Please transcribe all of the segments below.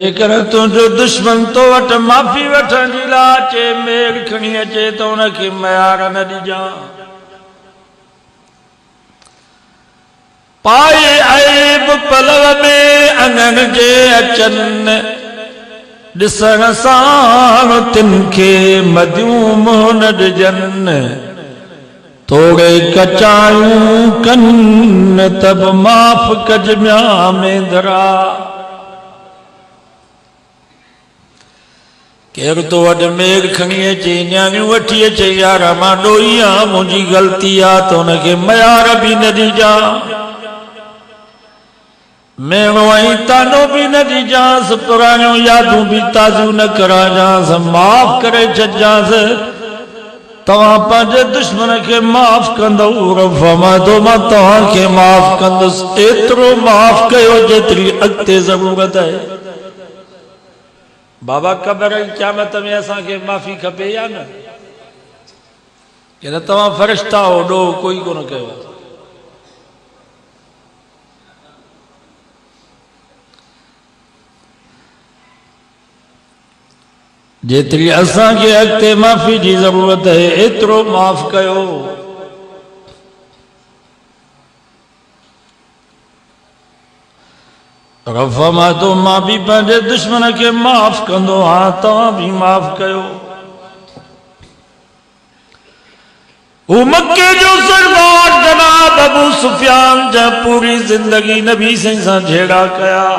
जेकर तुझो दुश्मन तो वट माफ़ी वठण जी ला अचे मेल खणी अचे तो उनखे मयार न ॾिजां। पाए ऐब पलव में अंगन जे अचन ॾिसण सां तिन खे मदियूं मुंहुं न ॾिजन। तोड़े कचायूं कन तब माफ़ कज म्या में धरा। केर तो वट मेघ खणी अचे न्याणियूं वठी अचे यार मां ॾोही आहियां मुंहिंजी ग़लती आहे त हुनखे मयार बि न ॾिजां, मेणो ऐं तानो बि न ॾिजांसि, पुराणियूं यादूं बि ताज़ियूं न कराइजांसि, माफ़ करे छॾिजांसि। तव्हां पंहिंजे दुश्मन खे माफ़ कंदव रफ़मदो मां तव्हांखे माफ़ कंदुसि। एतिरो माफ़ कयो जेतिरी अॻिते ज़रूरत आहे। बाबा कबर क़यामत में असांखे माफ़ी खपे या न? कि न तव्हां फ़रिश्ता हो ॾोह कोई कोन कयो। जेतिरी असांखे अॻिते माफ़ी जी ज़रूरत आहे एतिरो माफ़ कयो। रफ़मा तो मां भी पंहिंजे दुश्मन के माफ़ कंदो हाँ तव्हां भी माफ़ कयो। वो मक्के जो सरदार जनाब अबू सुफियान जा पूरी जिंदगी नबी सां झेड़ा कया,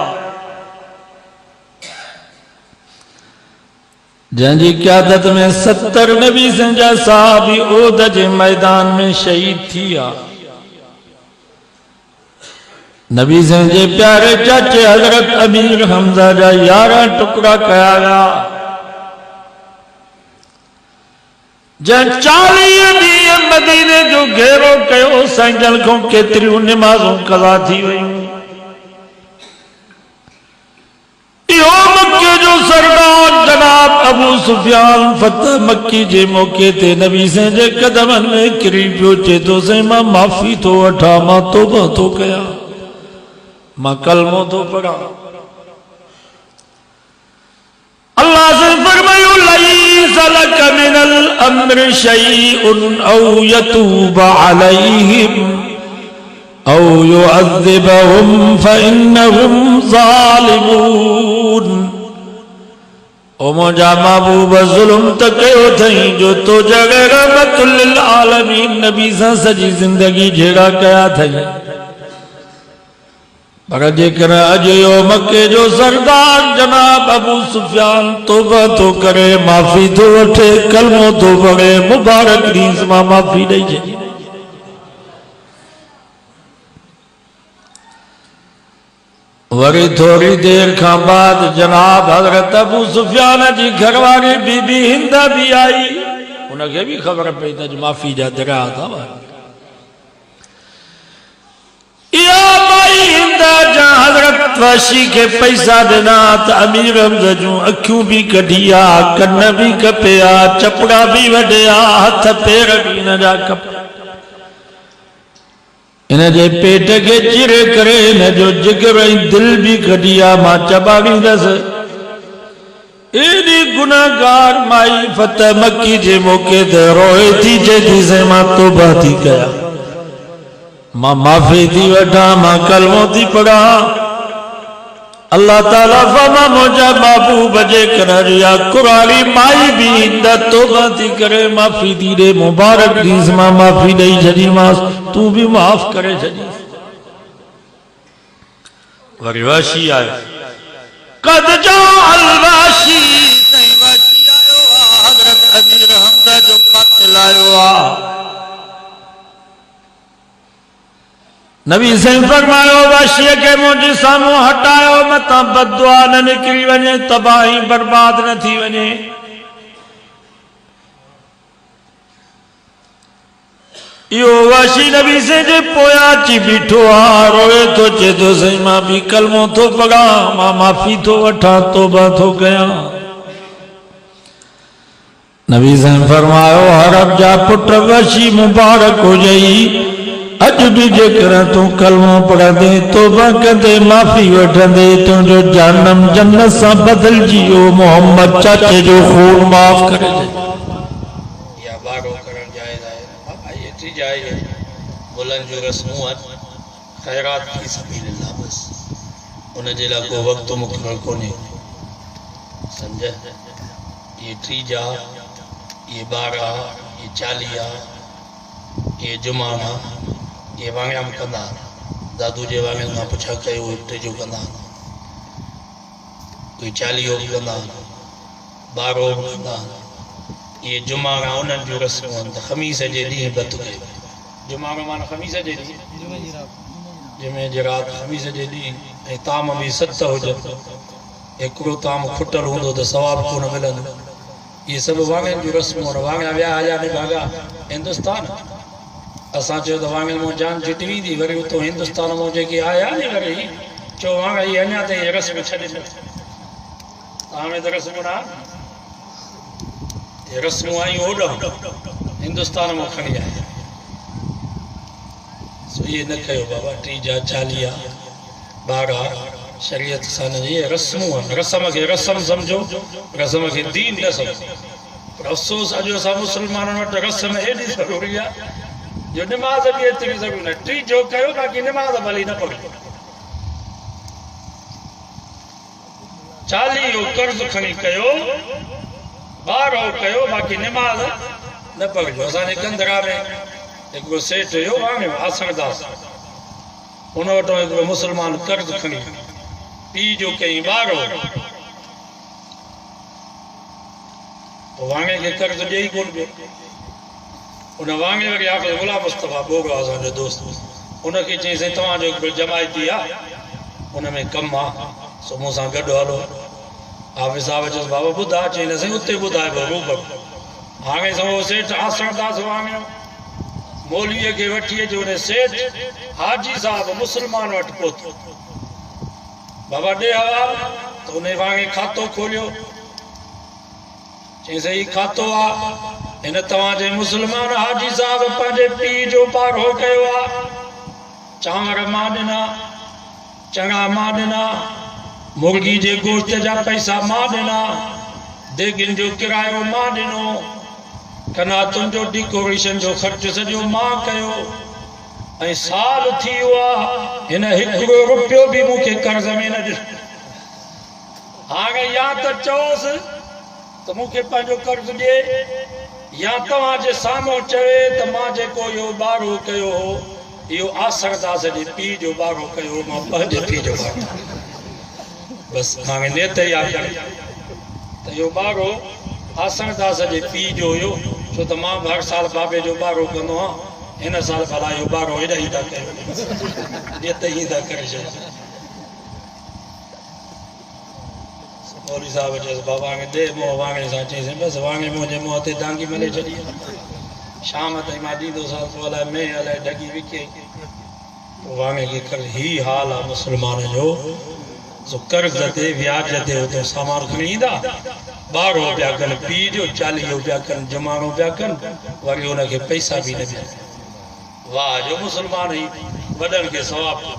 जंहिंजी क़यादत में 70 नबी जा साहबी ओद जे मैदान में शहीद थी विया। नबी जे प्यारे चाचे हजरत अमीर हमजा जा 11 टुकड़ा कया विया। जंहिं 40 ॾींहं मदीने जो घेरो कयो संजल खां केतिरियूं निमाज़ूं कज़ा थी वयूं। इहो मक्के जो सरदार जनाब अबू सुफियान फतह मक्की जे मौके ते नबी जे कदमनि में किरी पियो, चए थो साईं मां माफ़ी थो वठां, मां तौबा थो कयां, मां कलमो तो पढ़ा। अल्लाह से फरमायो लईस लक मिनल अम्र शैउन औ यतूब अलैहिम औ युअज़िबहुम फइन्नहुम ज़ालिमून। ओ मुंहिंजा महबूब ज़ुल्म त कयो अथई जो तो जगह रहमतुल लिल आलमीन नबी सां सॼी ज़िंदगी झेड़ा कया अथई। पर जेकर अॼु यो मक्के जो सरदार जनाब अबू सुफियान तौबा तो करे, माफ़ी तो वठे, कलमो तो पढ़े, मुबारक ॾींहुं मां माफ़ी ॾेई छॾी। वरी थोड़ी देर खां बाद जनाब हजरत अबू सुफियान जी घरवारी बीबी हिंद भी आई। उनखे भी ख़बर पई त माफ़ी जा दरिया था। हजरत वाशी के पैसा देना त अमीर हमज़ा जूं अखियूं भी कढिया, कन भी कपिया, चपड़ा भी वढिया, हथ पेर भी न जा कपिया। इन जे पेट के चिरे करे इन जो जिगर ऐं दिल भी कढिया, मां चबाड़ींदसि। एडी गुनाहगार माई फतह मक्की जे मौके ते रोए थी, चए थी से मां तौबा थी कया, मां माफ़ी थी वठा, मां कलमो थी पढ़ा। अल्लाह ताला फरमा मुंहिंजा महबूब जे कर या कुरारी माई भी हिंद तौबा थी करे माफ़ी थी ॾे, मुबारक ॾींहुं मां माफ़ी ॾेई छॾीमांसि, तूं भी माफ़ करे छॾी। वरी वाशी आयो, कद जाअल वाशी, साईं वाशी आयो आहे, हज़रत अमीर हमज़ा जो क़ातिल आयो आहे। नबी साईं फरमायो वाशीअ खे मुंहिंजे साम्हूं हटायो, मतां बददुआ न निकिरी वञे, तबाही बर्बाद न थी वञे। इहो वाशी नबी साईं जे पोयां अची बीठो आहे, रोए थो, चए थो साईं मां भी कलमो थो पढ़ा, मां माफ़ी थो वठां, तौबा थो कयां। नबी साईं फरमायो हरब जा पुट वाशी मुबारक हुजई, अज भी जेकर तू कलमो पढ़ा दे तौबा कदे माफी वठा दे तुझो जानम जन्नत सा बदल जियो मोहम्मद चाचे जो खून माफ करे या बारो करण जायज है बाबा ये थी जाए बुलंद जो रस्मून खैरात की सबीलिल्लाह बस उन जे ला को वक्त मुकरर कोने समझ ये त्रीजा ये 12 ये 40 ये जुमाना ये वांगम कंदा दादू जे वांगम ना पुछा कयो टे जो कंदा कोई 40 कंदा 12 कंदा ये जुमाना उन्हनि जो रस्म खमीस जे ॾींहुं बत कयो जुमाना माना खमीस जे ॾींहुं जंहिंमें जे राति खमीस जे ॾींहुं ऐं ताम बि 7 हुजनि हिकिड़ो ताम खुटल हूंदो त सवाबु कोन मिलंदो ये सब वांगन जो रस्म और वांगन व्या आया ने भागा हिंदुस्तान असा जो तो वांगन मो जान जितवी दी वरी तो हिंदुस्तान मो जे की आया ने वरी चो वांगा ये अन्या ते रस्म छडे तामे तो रस्म ना ये रस्म आई ओड हिंदुस्तान मो खणी आया सो ये न कयो बाबा 40 12 शरीयत सन ये रस्म के रस्म समझो रस्म के दीन न समझो अफसोस अजो सा मुसलमान वट रस्म एडी जरूरी है जो नमाज भी एतरी जरूरी न टी जो कयो बाकी नमाज भली न पढ़ो 40 यो कर्ज खणी कयो 12 कयो बाकी नमाज न पढ़ो असाने कंदरा में एक सेठ यो वांगे आसरदास उन वटो एक मुसलमान कर्ज खणी पी जो कहीं 12 वांगे के कर्ज दे ही कोन उन वांगे वरी आके गुलाम मुस्तफा बोगो असा जो दोस्त उन के चई तवा जो जमायती आ उन में कम आ सो मुसा गड हलो हाफिज साहब जो बाबा बुधा चई न से उते बुधाए रूप हाणे सो सेठ आसरदास वांगे मौलवी के वठी जो ने सेठ हाजी साहब मुसलमान वट पहुतो बाबा दे हवा तो उन्हें वांगे खातो खोलियो चई सही खातो आ इन तवा जे मुसलमान हाजी साहब पंहिंजे पी जो पारो कयो आ चांवर मां ॾिना चङा मां ॾिना मुर्गी जे गोश्त जा पैसा मां ॾिना देगिन जो किरायो मां ॾिनो कनातुन जो डेकोरेशन जो ख़र्च सॼो मां कयो ऐं साल थी हुआ हिन 1 रुपयो भी मुखे कर्ज में न ॾिनो हाणे या त चओस तो मुखे पंहिंजो कर्ज ॾे या तव्हां जे साम्हूं चवे त मां जेको इहो 12 कयो हो इहो आसरदास जे पीउ जो 12 कयो मां पंहिंजे पीउ जो 12 बस हाणे नेत या करे त इहो 12 आसरदास जे पीउ जो हुयो छो त मां हर साल बाबे जो 12 कंदो आहियां इन साल भला यो 12 हेॾा ई था कयो नेत ई था करे छॾियो मौलवी साहब चयसि बाबा खे दे मोह वांगे सां चईसि बसि वांगे मुंहिंजे मुंहं ते डांगी मले छॾी शाम ताईं मां ॾींदोसांसि पोइ अलाए में अलाए ढगी विके पोइ वांगे खे कर ही हाल आहे मुस्लमान जो सो कर्ज़ ते व्याज ते उतो सामान खणी ईंदा 12 पिया कनि पीउ जो 40 पिया कनि जुमानो पिया कनि वरी हुनखे पैसा बि न मिलनि वाह जो मुसलमान ई वॾनि खे सवाबु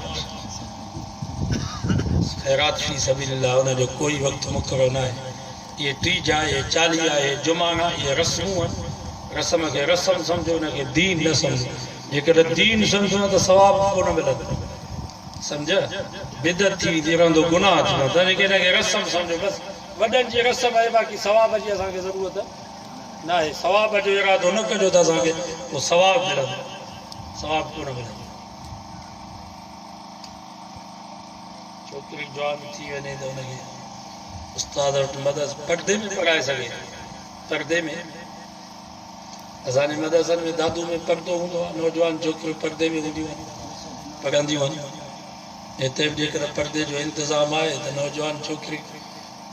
खैरात फी सबीलिल्लाह उन जो कोई वक्त मुकर्रर ना है ये 30 है 40 है जुमाना ये रस्मूं रस्म के रस्म समझो न के दीन न समझो जेकर दीन समझो तो सवाब को न मिलत समझ बिदत थी रहंदो गुनाह थी तने के रस्म समझो बस वडन जी रस्म है बाकी सवाब जी असा के जरूरत ना है सवाब जो इरादो न कजो त असा के वो सवाब मिलत सवाब को न मिलत छोकरी जवान थी वने तो उनके उस्ताद वट मदद पर्दे में पढ़ाए सके पर्दे में असाने मदरसन में दादू में पर्दो हूंदो नौजवान छोकरियूं पर्दे में हूंदियूं पढ़ंदियूं आहिनि हिते बि जेकर पर्दे जो इंतज़ाम आहे त नौजवान छोकरी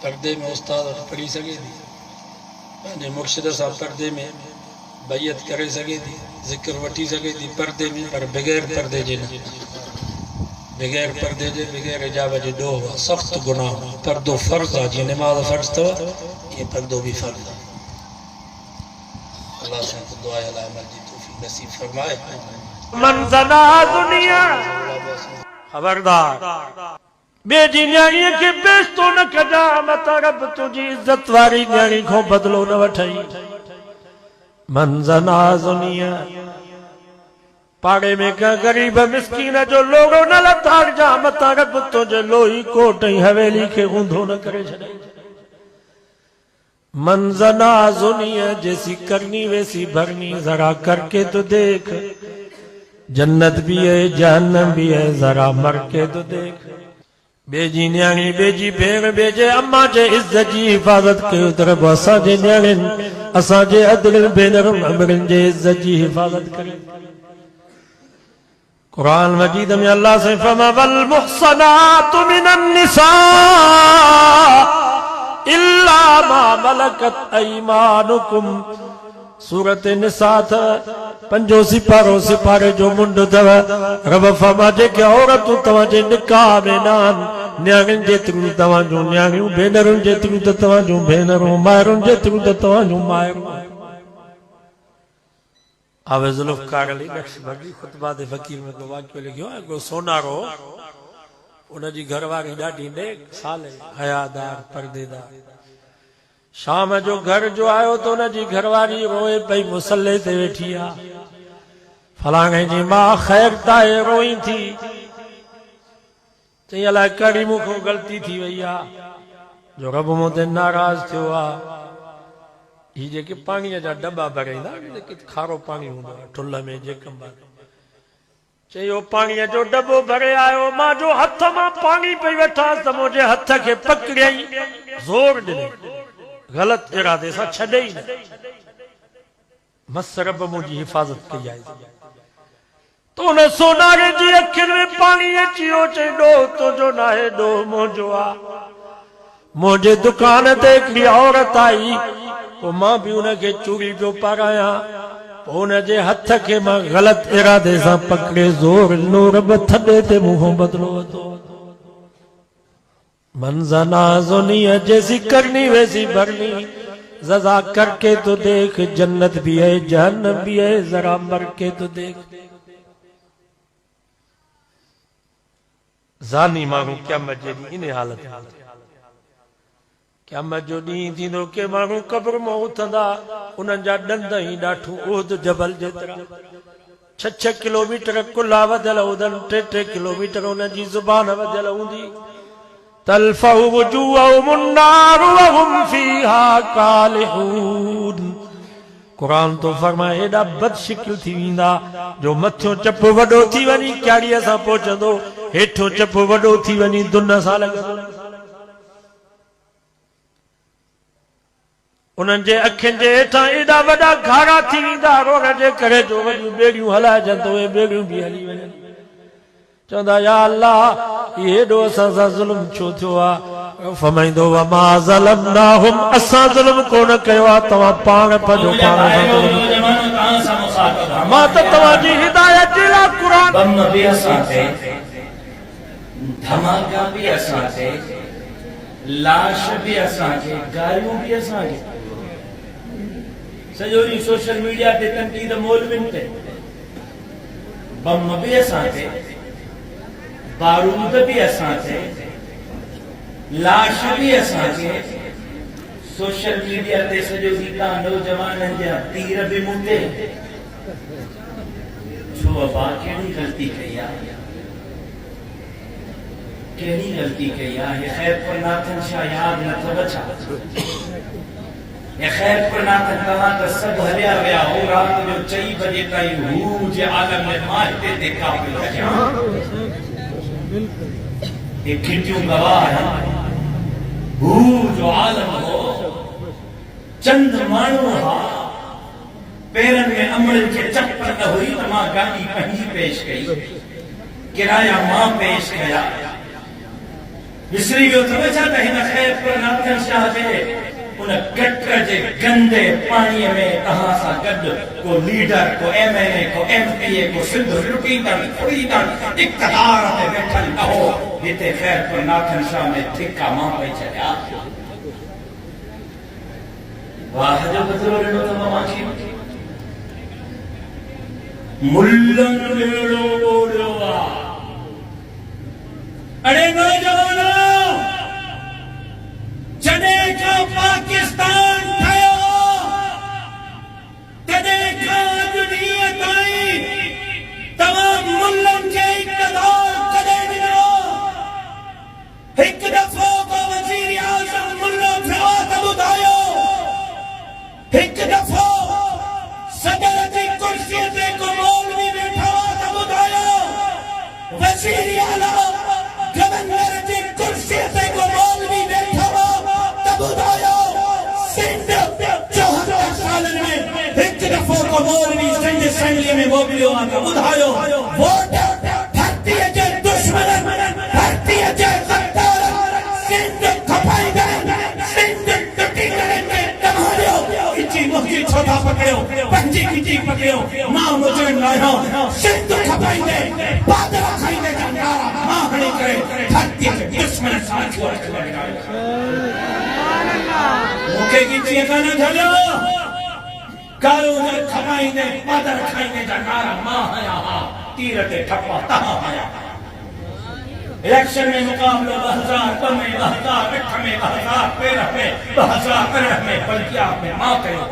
पर्दे में उस्ताद वटि पढ़ी सघे थी पंहिंजे मुर्शिद सां पर्दे में बैयत करे सघे थी ज़िक्र वठी सघे थी पर्दे में पर बग़ैर पर्दे जे न बग़ैर पर्दे जे बग़ैर हिजाब जे ॾोह आहे सख़्त गुनाह पर्दो फ़र्ज़ आहे जीअं निमाज़ फ़र्ज़ अथव ईअं पर्दो बि फ़र्ज़ आहे अल्लाह सां दुआ अलाह अमल जी तौफ़ीक़ नसीब फरमाए मंजना दुनिया खबरदार बेजी न्याणी खे बेस्तो न कजा मत रब तुझी इज्जत वारी न्याणी को बदलो न वठई मंजना दुनिया पाड़े में का गरीब मिस्कीन जो लोगो न लतार जा मत रब तुझे लोही कोट हवेली के ऊंधो न करे छड़े मंजना दुनिया जैसी करनी वैसी भरनी जरा करके तो देख जन्नत भी है जहन्नम भी है जरा मर के तो देख बेजी न्याणी बेजी भेण बेजे अम्मा जे इज्जत जी हिफाजत कयो तरफ असां जे न्याणिन असां जे अदल भेनरुन अमरन जे इज्जत जी हिफाजत करे कुरान मजीद में अल्लाह से फमा वल मुहसनातु मिनन निसा इल्ला मा मलकत अयमानुकुम सूरत निसा पंजो सिपारे जो मुंड तव रब फरमा जेके औरतूं तव्हांजे निकाह में नान न्याणियुनि जेतिरियूं तव्हांजूं न्याणियूं भेनरुनि जेतिरियूं त तव्हांजूं भेनरूं माइरुनि जेतिरियूं त तव्हांजूं माइरूं आवे ज़ुल्फ़कार अली नक्शबंदी खुतबा दे फ़कीर में को वाक़ियो लिखियो आहे को सोनारो उनजी घरवारी ॾाढी नेक साले हयादार परदेदार शाम जो घर जो आयो तो उनजी घरवारी रोए पई मुसल्ले ते वेठी आ फलाणे जी मां ख़ैर ताए रोई थी चई अलाए कड़ी मूंखों ग़लती थी वई आ जो रब मूं ते नाराज़ थियो आ ही जेके पाणीअ जा दॿा भराईंदा जेके खारो पाणी हूंदो आहे ठुल में जेकम चयो पाणीअ जो दॿो भरे आयो मां जो हथ मां पाणी पई वठांसि त मुंहिंजे हथ खे पकड़ियई ज़ोर ॾिनई गलत इरादे सां छॾई न मस रब मुंहिंजी हिफ़ाज़त कई आहे तो उन सोनारे जी अखियुनि में पाणी अची वियो चई ॾोह तुंहिंजो न आहे ॾोह मुंहिंजो आहे मुंहिंजे दुकान ते हिकिड़ी औरत आई पोइ मां बि उनखे चूड़ी पियो पारायां पोइ उनजे हथ खे मां ग़लत इरादे सां पकड़े ज़ोर ॾिनो रब थॾे ते मुंहुं बदिलो वरितो मंज़ना ज़ुनिया जैसी करनी वैसी भरनी ज़ज़ा करके तो देख जन्नत भी है जहन्नम भी है जरा मर के तो देख ज़ानी माण्हू क़यामत जे ॾींहुं इन हालत क़यामत जो ॾींहुं थींदो के माण्हू क़ब्र मां उथंदा उन्हनि जा ॾंद ई ॾाठूं उहद जबल जेतिरा 6 किलोमीटर कुल्हा वधियल हूंदनि 3 किलोमीटर उनजी ज़ुबान वधियल हूंदी तल्फहु वुजूहहुम अन्नार वहुम फीहा कालिहून कुरान तो फरमाए एॾा बदशिकिल थी वेंदा जो मथियों चप वॾो थी वञी क्यारीअ सां पहुचंदो हेठों चप वॾो थी वञी दुन सां लॻंदो उन्हनि जे अखियुनि जे हेठां एॾा वॾा घारा थी वेंदा रोग जे करे जो वॾियूं ॿेड़ियूं हलाइजनि त उहे ॿेड़ियूं बि हली वञनि चवंदा या अल्लाह ये हेॾो असां सां ज़ुल्म छो थियो आहे फरमाईंदो वमा ज़लमनाहुम असां ज़ुल्म कोन कयो आहे तव्हां पाण पंहिंजो पाण सां मां त तव्हांजी हिदायत जे लाइ क़ुरान बम बि असां ते धमाका बि असां ते लाश बि असां खे गारियूं बि असां खे सॼो ॾींहुं सोशल मीडिया ते तनक़ीद मौलवियुनि ते बम बि असां ते बारूद भी असां थे लाश भी असां खे सोशल मीडिया ते सॼो ॾींहुं नौजवाननि जा तीर भी मुंडे छो अबा कहिड़ी ग़लती कई आहे कहिड़ी ग़लती कई आहे ख़ैरपुर नाथन छा यादि नथो अचा ख़ैरपुर नाथन तव्हां त सभु हलिया विया हो राति जो 4 बजे ताईं हू जे आलम में मां हिते देखा पियो कयां ये खिड़कियों गवाह है हू जो आलम हो चंद माण्हू हा पेरन में अमड़नि खे चप्पल न हुई त मां गाॾी पंहिंजी पेश कई किराया मां पेश कया विसरी वियो अथव छा त हिन ख़ैरपुर नाथन शाह जे उन कटर जे गंदे पाणीअ में तव्हां सां गॾु को लीडर को MLA को MPA को सिंध लुटींदड़ फुड़ींदड़ इक़्तिदार ते वेठल न हो हिते ख़ैरपुर नाथन शाह में ठिका मां पई छॾिया वाह जो बदिलो ॾिनो अथव मांखे मुल्लन बेड़ो बोलो अरे नौजवानों जॾहिं खां पाकिस्तान ठहियो तॾहिं खां अॼु ॾींहं ताईं तव्हां मुल्लनि खे इक़्तिदार कॾहिं ॾिनो हिकु दफ़ो को वज़ीर आज़म मुल्लो थियो त ॿुधायो हिकु दफ़ो सदर जी कुर्सीअ ते को मौलवी वेठो त ॿुधायो वज़ीर आला गवर्नर जी कुर्सीअ ते को मौलवी वेठो त ॿुधायो सिंध 74 सालनि में हिकु दफ़ो को मौलवी सिंध असेंबलीअ में मोकिलियो आहे त ॿुधायो वोट धरतीअ जे दुश्मन धरतीअ जे ग़द्दार सिंध खपाईंदा सिंध टुटी करे तव्हांजो खिची मुखी छो था पकड़ियो पंहिंजी खिची पकड़ियो मां मुजरिम आहियां सिंध खपाईंदे बादल खाईंदे जंगारा मां हणी करे धरतीअ जे दुश्मन साथियो मूंखे खिची कान झलियो कारो ने खपाईंदे बादल खाईंदे जंगारा मां हया तीर ते ठप्पा तहां हया इलेक्शन में मुकाबलो 2002 में 2008 में 2013 में 2018 में पंजाब में मां कयो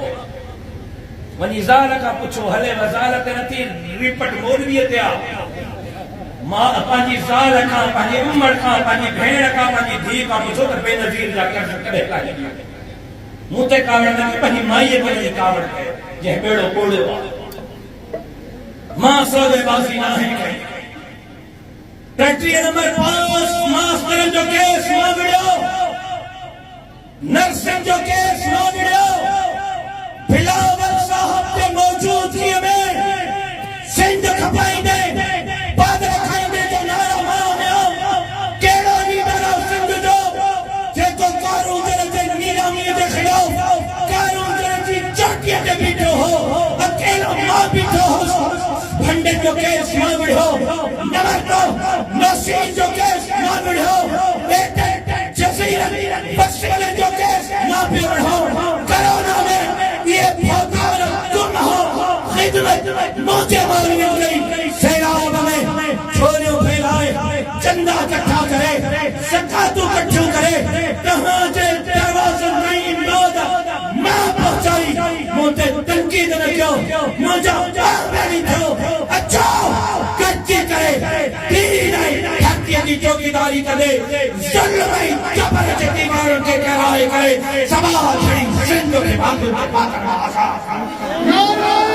वनी ज़ाल का पुछो हले वज़ारत नथी रिपट मौलवीअ ते मां पंहिंजी ज़ाल खां पंहिंजी उमर खां पंहिंजी भेण खां पंहिंजी धीउ खां पुछो त बेनज़ीर जा कर्ज़ कॾहिं लाही मूं ते कावड़ न पंहिंजी माईअ पंहिंजी कावड़ जंहिं बेड़ो ॿोड़ियो आहे मां सौदेबाज़ी नाहे कई फैक्ट्री नंबर 5 मास्टरनि जो केस न विड़ियो नर्सिंग जो केस न विड़ियो बिलावल साहब के मौजूदगी में सिंध खपाईंदे बादल खाईंदे जो नारा मां हुयो कहिड़ो लीडर आहे सिंध जो जेको कारूंगर जे नीलामीअ जे ख़िलाफ़ कारूंगर जी चोटीअ ते बीठो हो अकेलो मां बीठो हो भंडे जो केस न विड़ियो नंबर 2 नसीर जो केस न विड़ियो बेटे जज़ीरा बख्शले जो केस न विड़ियो कोरोना में ये भगवान तुम हो खिदमत मुझे मालूम नहीं सैलाब में छोरियों फैलाए चंदा इकट्ठा करे ज़कातूं इकट्ठियूं करे कहां जे दरवाज़े नहीं इमदाद मां पहुंचाई मुझे तनकीद न कयो मुझा बाहरी थियो अच्छा कच्ची करे दीनी नहीं धरतीअ जी चौकीदारी करे ज़ुल्म ऐं जबर जे दीवारनि खे किराए करे सभा खणी सिंध में भांग पातण आज़ाद